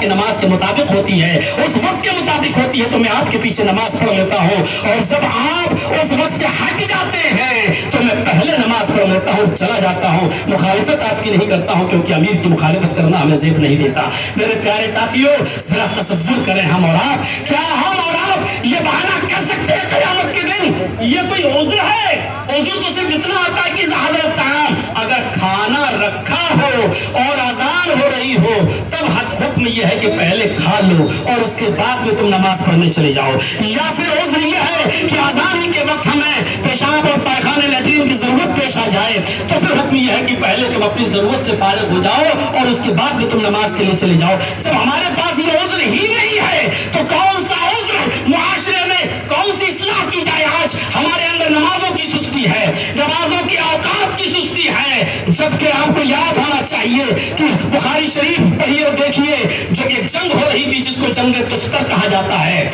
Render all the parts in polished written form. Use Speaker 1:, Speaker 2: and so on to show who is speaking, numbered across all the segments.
Speaker 1: کی نماز کے مطابق ہوتی ہے، اس وقت کے مطابق ہوتی ہے، تو میں آپ کے پیچھے نماز پڑھ لیتا ہوں، اور جب آپ اس وقت سے ہٹ جاتے ہیں تو میں پہلے نماز پڑھ لیتا ہوں، چلا جاتا ہوں، مخالفت آپ کی نہیں کرتا ہوں، کیونکہ امیر کی مخالفت کرنا ہمیں زیب نہیں دیتا۔ میرے پیارے ساتھیوں، ذرا تصور کریں، ہم اور آپ، کیا ہم اور آپ یہ بہانہ کر سکتے ہیں قیامت کے دن یہ کوئی عذر ہے؟ عذر تو صرف اتنا آتا ہے کہ حضرت طعام، اگر کھانا رکھا ہو اور اذان ہو رہی ہو تب حکم یہ ہے کہ پہلے کھا لو اور اس کے بعد میں تم نماز پڑھنے چلے جاؤ، یا پھر عذر یہ ہے کہ اذان ہی کے وقت ہمیں پیشاب اور پائخانے لیٹرین کی ضرورت پیش آ جائے تو پھر حکم یہ ہے کہ پہلے تم اپنی ضرورت سے فارغ ہو جاؤ اور اس کے بعد میں تم نماز کے لیے چلے جاؤ۔ جب ہمارے پاس یہ عذر ہی نہیں ہے تو کون سا عذر معاشرے میں کون سی اصلاح کی جائے؟ آج ہمارے اندر نمازوں کی سستی ہے، نمازوں کے اوقات کی سستی ہے، جبکہ آپ کو یاد ہونا چاہیے کہ بخاری شریف پڑھیے اور دیکھیے، جو ایک جنگ ہو رہی تھی جس کو جنگ تستر کہا جاتا ہے،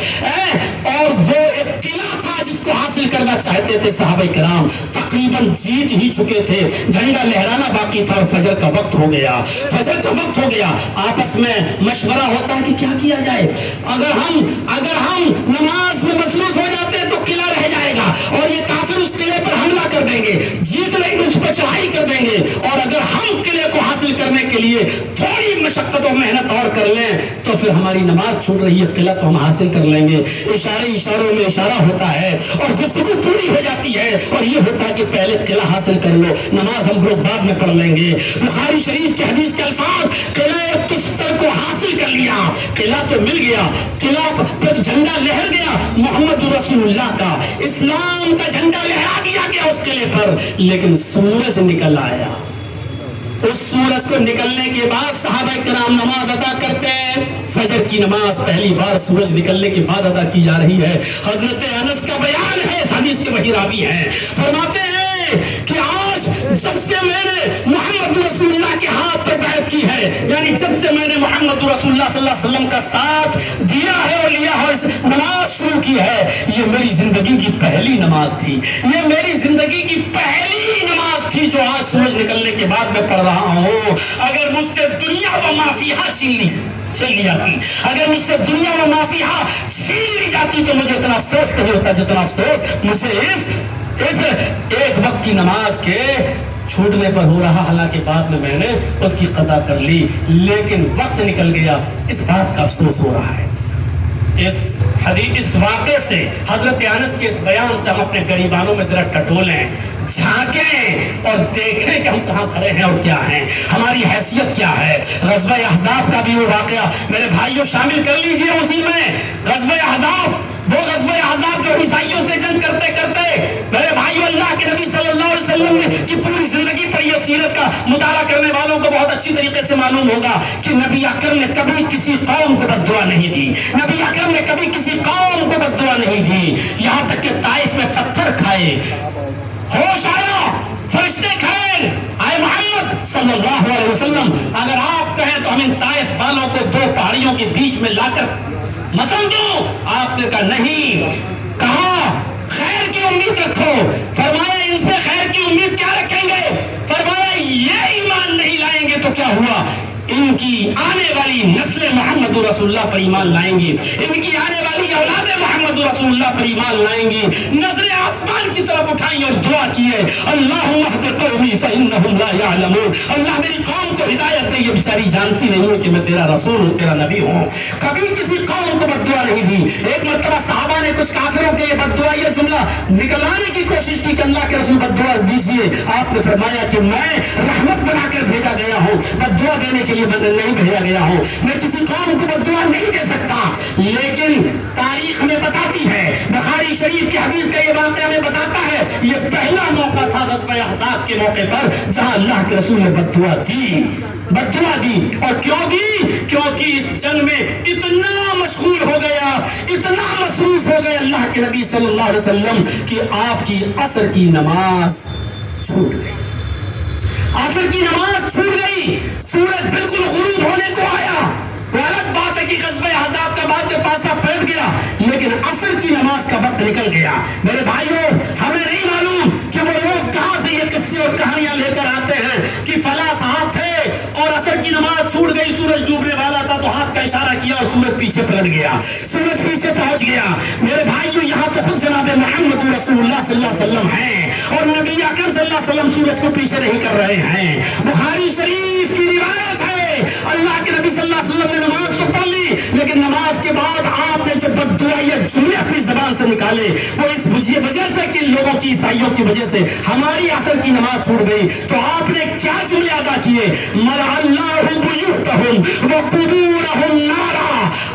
Speaker 1: اور وہ ایک قلعہ تھا جس کو حاصل کرنا چاہتے تھے صحابہ کرام، تقریباً جیت ہی چکے تھے، جھنڈا لہرانا باقی تھا اور فجر کا وقت ہو گیا، فجر کا وقت ہو گیا، آپس میں مشورہ ہوتا ہے کہ کیا کیا جائے، اگر ہم نماز میں مصروف ہو جاتے ہیں تو قلعہ رہ جائے گا اور یہ کافر اس قلعے پر حملہ کر دیں گے، جیت لیں گے، اس پر چڑھائی کر دیں گے، اور اگر ہم قلعے کو حاصل کرنے کے لیے تھوڑی مشقت و محنت اور کر لیں تو پھر ہماری نماز چھوٹ رہی ہے، قلعہ تو ہم حاصل کر لیں گے۔ اشاروں میں اشارہ ہوتا ہے اور گفتگو پوری ہو جاتی ہے اور یہ ہوتا ہے کہ پہلے قلعہ حاصل کر لو، نماز ہم لوگ بعد میں پڑھ لیں گے۔ بخاری شریف کے حدیث کے الفاظ، قلعہ تستر کو حاصل کر لیا، قلعہ تو مل گیا، قلعہ پر جھنڈا لہر گیا محمد رسول اللہ کا، اسلام کا جھنڈا لہرا دیا گیا اس قلعے پر، لیکن سورج نکل آیا۔ اس سورج کو نکلنے کے بعد صحابہ کرام نماز ادا کرتے ہیں، فجر کی نماز پہلی بار سورج نکلنے کے بعد ادا کی جا رہی ہے۔ حضرت انس کا بیان ہے، اس حدیث کے وہی راوی ہیں، فرماتے ہیں کہ آج جب سے میں نے محمد رسول اللہ کے ہاتھ پر بیعت کی ہے، یعنی جب سے میں نے محمد رسول اللہ صلی اللہ علیہ وسلم کا ساتھ دیا ہے اور لیا ہے، اس نماز شروع کی ہے، یہ میری زندگی کی پہلی نماز تھی، یہ میری زندگی کی پہلی نماز تھی جو آج سورج نکلنے کے بعد میں پڑھ رہا ہوں۔ اگر مجھ سے دنیا و ما فیہا چھین لی جاتی، اگر مجھ سے دنیا و ما فیہا چھین لی جاتی تو مجھے اتنا افسوس نہیں ہوتا جتنا افسوس مجھے اس ایک وقت کی نماز کے چھوٹنے پر ہو رہا، حالانکہ بعد میں نے اس کی قضا کر لی، لیکن وقت نکل گیا، اس بات کا افسوس ہو رہا ہے۔ اس واقعے سے، حضرت انس کے اس بیان سے ہم اپنے گریبانوں میں ذرا ٹٹولیں، جھانکیں اور دیکھیں کہ ہم کہاں کھڑے ہیں اور کیا ہیں، ہماری حیثیت کیا ہے۔ غزوہ احزاب کا بھی وہ واقعہ میرے بھائیوں شامل کر لیجئے اسی میں۔ غزوہ احزاب، وہ غزوہ احزاب جو عیسائیوں سے جنگ کرتے کرتے، میرے بھائیوں اللہ کے نبی صلی اللہ علیہ وسلم کی پوری زندگی پر یہ سیرت کا مطالعہ کرنے والوں کو بہت اچھی طریقے سے معلوم ہوگا کہ نبی اکرم نے کبھی کسی قوم کو بد دعا نہیں دی، نبی اکرم نے کبھی کسی قوم کو بد دعا نہیں دی، یہاں تک کہ طائف میں پتھر کھائے، ہوش آیا، فرشتے کھڑے، آئے محمد صلی اللہ علیہ وسلم اگر آپ کہیں تو ہم ان طائف والوں کو دو پہاڑیوں کے بیچ میں لا کر مسل دو۔ آپ نے کہا نہیں، کہا خیر کی امید رکھو، فرمایا ان سے خیر کی امید کیا رکھیں گے، فرمایا یہ ایمان نہیں لائیں گے تو کیا ہوا، ان کی آنے والی نسل محمد رسول اللہ پر ایمان لائیں گی، ان کی آنے والی اولاد محمد رسول اللہ پر ایمان لائیں گی۔ نظریں آسمان کی طرف اٹھائیں اور دعا کیے، اللہم اہد قومی فانہم لا یعلمون، اللہ میری قوم کو ہدایت دے، یہ بیچاری جانتی نہیں ہے کہ میں تیرا رسول ہوں، تیرا نبی ہوں۔ کبھی کسی قوم کو بد دعا نہیں دی۔ ایک مرتبہ صحابہ نے کچھ کافروں کے بد دعا یہ جملہ نکلانے کی کوشش کی کہ اللہ کے رسول بد دعا دیجیے، آپ نے فرمایا کہ میں رحمت بنا کر بھیجا گیا ہوں، بد دعا دینے کے لیے نہیں بھیجا گیا ہوں، میں کسی قوم کو بد دعا نہیں دے سکتا۔ لیکن تاریخ میں بتاتی ہے، بخاری شریف کی حدیث کا یہ واقعہ میں بتاتا ہے، یہ پہلا موقع تھا غزوہ احزاب کے موقع پر جہاں اللہ کے رسول نے بد دعا دی، بد دعا دی۔ اور کیوں دی؟ کیونکہ اس جنگ میں اتنا مشغول ہو گیا، اتنا مصروف ہو گئے اللہ کے نبی صلی اللہ علیہ وسلم کہ آپ کی عصر کی نماز چھوٹ گئی، عصر کی نماز چھوٹ گئی، سورج بالکل غروب ہونے کو آیا۔ وہ الگ بات ہے کہ غزوہ احزاب کا بعد میں پاسا پلٹ گیا، لیکن عصر کی نماز کا وقت نکل گیا۔ میرے بھائیوں، ہمیں نہیں معلوم کہ وہ لوگ کہاں سے یہ قصے اور کہانیاں لے کر آتے ہیں کہ فلاں صاحب تھے اور عصر کی نماز چھوٹ گئی، سورج ڈوبنے والا تھا تو ہاتھ کا اشارہ پیچھے پلٹ گیا, سورج پیچھے پہنچ گیا. میرے بھائیو یہاں تو خود جناب محمد رسول اللہ صلی اللہ علیہ وسلم ہیں اور نبی اکرم صلی اللہ علیہ وسلم سورج کو پیچھے نہیں کر رہے ہیں. بخاری شریف کی روایت ہے, اللہ کے نبی صلی اللہ علیہ وسلم نے نماز تو پڑھ لی, لیکن نماز کے بعد آپ نے جو بددعا یا جملے اپنی زبان سے نکالے وہ اس وجہ سے کہ لوگوں کی, عیسائیوں کی وجہ سے ہماری عصر کی نماز چھوٹ گئی. تو آپ نے کیا جملے ادا کیے؟ مرع اللہ بیوتہم وقبورہم نارا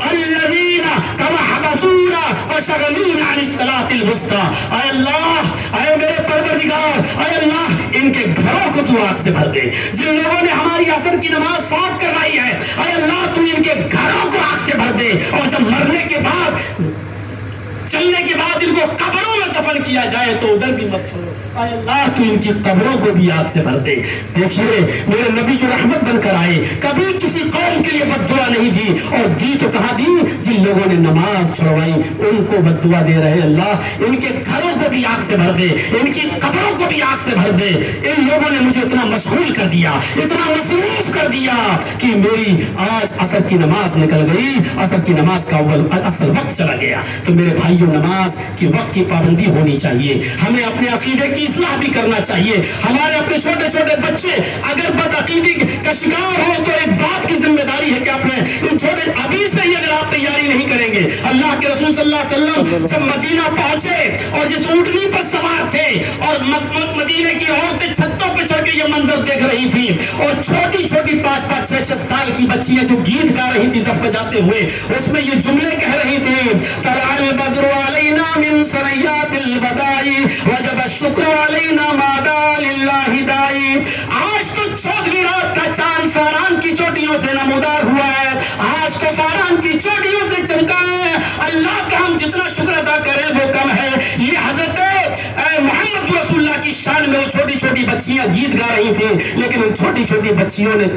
Speaker 1: الذین کما حبسونا وشغلونا عن الصلاۃ الوسطی. اے اللہ, اے میرے پروردگار, اے اللہ ان کے گھروں کو تو آگ سے بھر دے. جن لوگوں نے ہماری عصر کی نماز فوت کروائی ہے, اے اللہ تو ان کے گھروں کو آگ سے بھر دے. اور جب مرنے کے بعد, چلنے کے بعد ان کو قبروں میں دفن کیا جائے تو ادھر بھی مت چھوڑو. اے اللہ تو ان کی قبروں کو بھی آگ سے بھر دے. دیکھیے میرے نبی جو رحمت بن کر آئے, کبھی کسی قوم کے لیے بد دعا نہیں دی, اور دی تو کہاں دی؟ جن لوگوں نے نماز چھڑوائی ان کو بد دعا دے رہے. اللہ ان کے گھروں کو بھی آگ سے بھر دے, ان کی قبروں کو بھی آگ سے بھر دے. ان لوگوں نے مجھے اتنا مشغول کر دیا, اتنا مصروف کر دیا کہ میری آج عصر کی نماز نکل گئی, عصر کی نماز کا اصل وقت چلا گیا. تو میرے بھائیوں نماز کی وقت کی پابندی ہونی چاہیے. ہمیں اپنے عقیدے کی اصلاح بھی کرنا چاہیے. ہمارے اپنے چھوٹے چھوٹے بچے اگر بد عقیدی کا شکار ہو تو ایک بات کی ذمہ داری ہے کہ اپنے ان چھوٹے ابھی سے ہی اگر آپ تیاری نہیں کریں گے. اللہ کے رسول صلی اللہ علیہ وسلم جب مدینہ پہنچے اور جس اونٹنی پر سوار تھے اور مدینے کی عورتیں چھتوں پہ چڑھ کے یہ منظر دیکھ رہی تھی, اور چھوٹی چھوٹی 5-5, 6-6 سال کی بچیاں جو گیت گا رہی تھی دف بجاتے ہوئے, اس میں یہ جملے کہہ رہی تھی, طلع البدر علینا من ثنیات الوداع وجب الشکر علینا ما دا للہ دائی. آج تو 14ویں رات کا چاند فاران کی چوٹیوں سے نمودار ہوا ہے, آج تو فاران کی چوٹیوں سے چمکا ہے. اللہ کا ہم جتنا شکر ادا کریں وہ کم ہے. یہ حضرت محمد رسول اللہ کی شان میں وہ چھوٹی چھوٹی بچیاں گیت گا رہی تھیں, لیکن ان چھوٹی چھوٹی بچیوں نے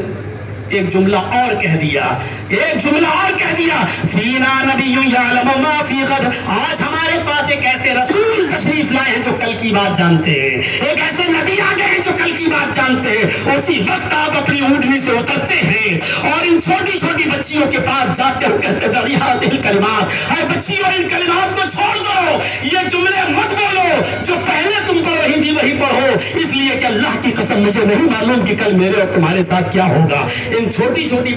Speaker 1: ایک جملہ اور کہہ دیا, ایک جملہ اور کہہ دیا, فینا نبی یعلم ما فی غد. آج ہمارے پاس ایک ایسے رسول تشریف لائے ہیں جو کل کی بات جانتے ہیں, ایک ایسے نبی آ گئے ہیں جو کل کی بات جانتے ہیں. اسی وقت آپ اپنی اونٹنی سے اترتے ہیں اور ان چھوٹی چھوٹی بچیوں کے پاس جاتے ہو, کہتے دعی ہذہ الکلمات, اے بچیوں ان کلمات کو چھوڑ دو, یہ جملے مت بولو جو پہلے تم پڑھ رہی تھی وہی پڑھو, اس لیے کہ اللہ کی قسم مجھے نہیں معلوم کہ کل میرے اور تمہارے ساتھ کیا ہوگا. ان چھوٹی چھوٹی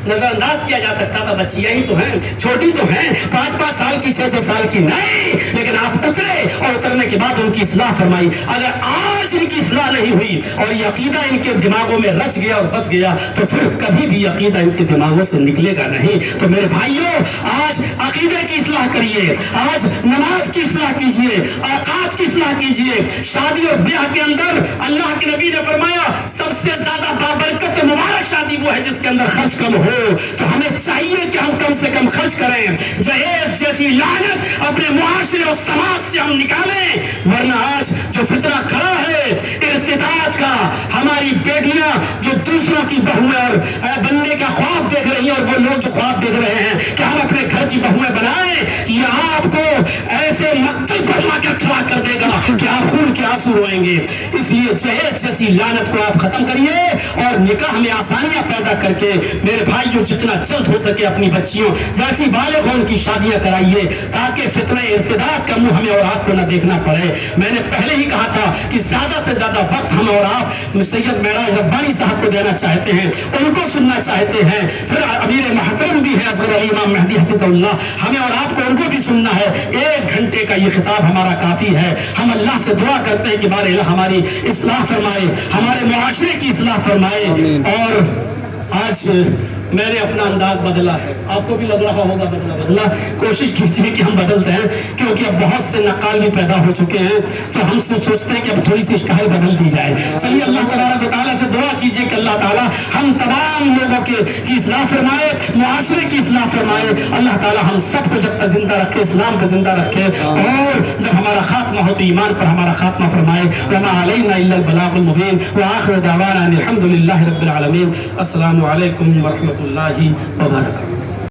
Speaker 1: نظر انداز کیا جا سکتا تھا, بچیاں ہی تو ہیں, چھوٹی تو ہیں, 5-5 سال کی, 6-6 سال کی نہیں, لیکن آپ اترے اور اترنے کے بعد ان کی اصلاح فرمائی. اگر آج ان کی اصلاح نہیں ہوئی اور یہ عقیدہ ان کے دماغوں میں رچ گیا اور بس گیا تو پھر کبھی بھی عقیدہ ان کے دماغوں سے نکلے گا نہیں. تو میرے بھائیوں آج عقیدے کی اصلاح کریے, آج نماز کی اصلاح کیجیے, اوقات کی اصلاح کیجیے. شادی اور بیاہ کے اندر اللہ کے نبی نے فرمایا سب سے زیادہ بابرکت مبارک شادی وہ ہے جس کے اندر خرچ کم ہو. تو ہمیں چاہیے کہ ہم کم سے کم خرچ کریں. جہیز جیسی لعنت اپنے معاشرے اور سماج سے ہم نکالیں, ورنہ آج جو فتنہ کھڑا ہے ارتداد کا, ہماری بیٹیاں جو دوسروں کی بہویں اور بننے کا خواب دیکھ رہی ہیں, اور وہ لوگ جو خواب دیکھ رہے ہیں کہ ہم اپنے گھر کی بہویں بنائیں, یہ آپ کو ایسے مقتل پر لا کر کھڑا کر دے گا کہ آپ خون کے آنسو روئیں گے. اس لیے جہیز جیسی لعنت کو آپ ختم کریے اور نکاح میں آسانیاں پیدا کر کے میرے بھائی جو جتنا جلد ہو سکے اپنی بچیوں جیسی بالغ ہو ان کی شادیاں کرائیے, تاکہ فتنہ ارتداد کا منہ ہمیں اور آپ کو نہ دیکھنا پڑے. میں نے پہلے ہی کہا تھا کہ زیادہ سے زیادہ وقت ہم اور آپ سید معراج ربانی صاحب کو دینا چاہتے ہیں, ان کو سننا چاہتے ہیں. پھر امیر محترم بھی ہے اصغر علی امام مہدی حفظ اللہ, ہمیں اور آپ کو ان کو بھی سننا ہے. 1 گھنٹے کا یہ خطاب ہمارا کافی ہے. ہم اللہ سے دعا کرتے ہیں کہ بار الہ ہماری اصلاح فرمائے, ہمارے معاشرے کی اصلاح فرمائے. اور آج میں نے اپنا انداز بدلا ہے, آپ کو بھی لگ رہا ہوگا بدلا. کوشش کیجیے کہ ہم بدلتے ہیں, کیونکہ اب بہت سے نقال بھی پیدا ہو چکے ہیں, تو ہم سوچتے ہیں کہ اب تھوڑی سی اسٹائل بدل دی جائے. چلیے اللہ تبارک و تعالیٰ سے دعا کیجیے کہ اللہ تعالیٰ ہم تمام لوگوں کی اصلاح فرمائے, معاشرے کی اصلاح فرمائے. اللہ تعالیٰ ہم سب کو جب تک زندہ رکھے, اسلام پہ زندہ رکھے, اور جب ہمارا خاتمہ ہو تو ایمان پر ہمارا خاتمہ فرمائے. وما علینا الا البلاغ المبین وآخر دعوانا ان الحمد للہ رب العالمین. السلام علیکم ورحمۃ اللہ وبرکاتہ.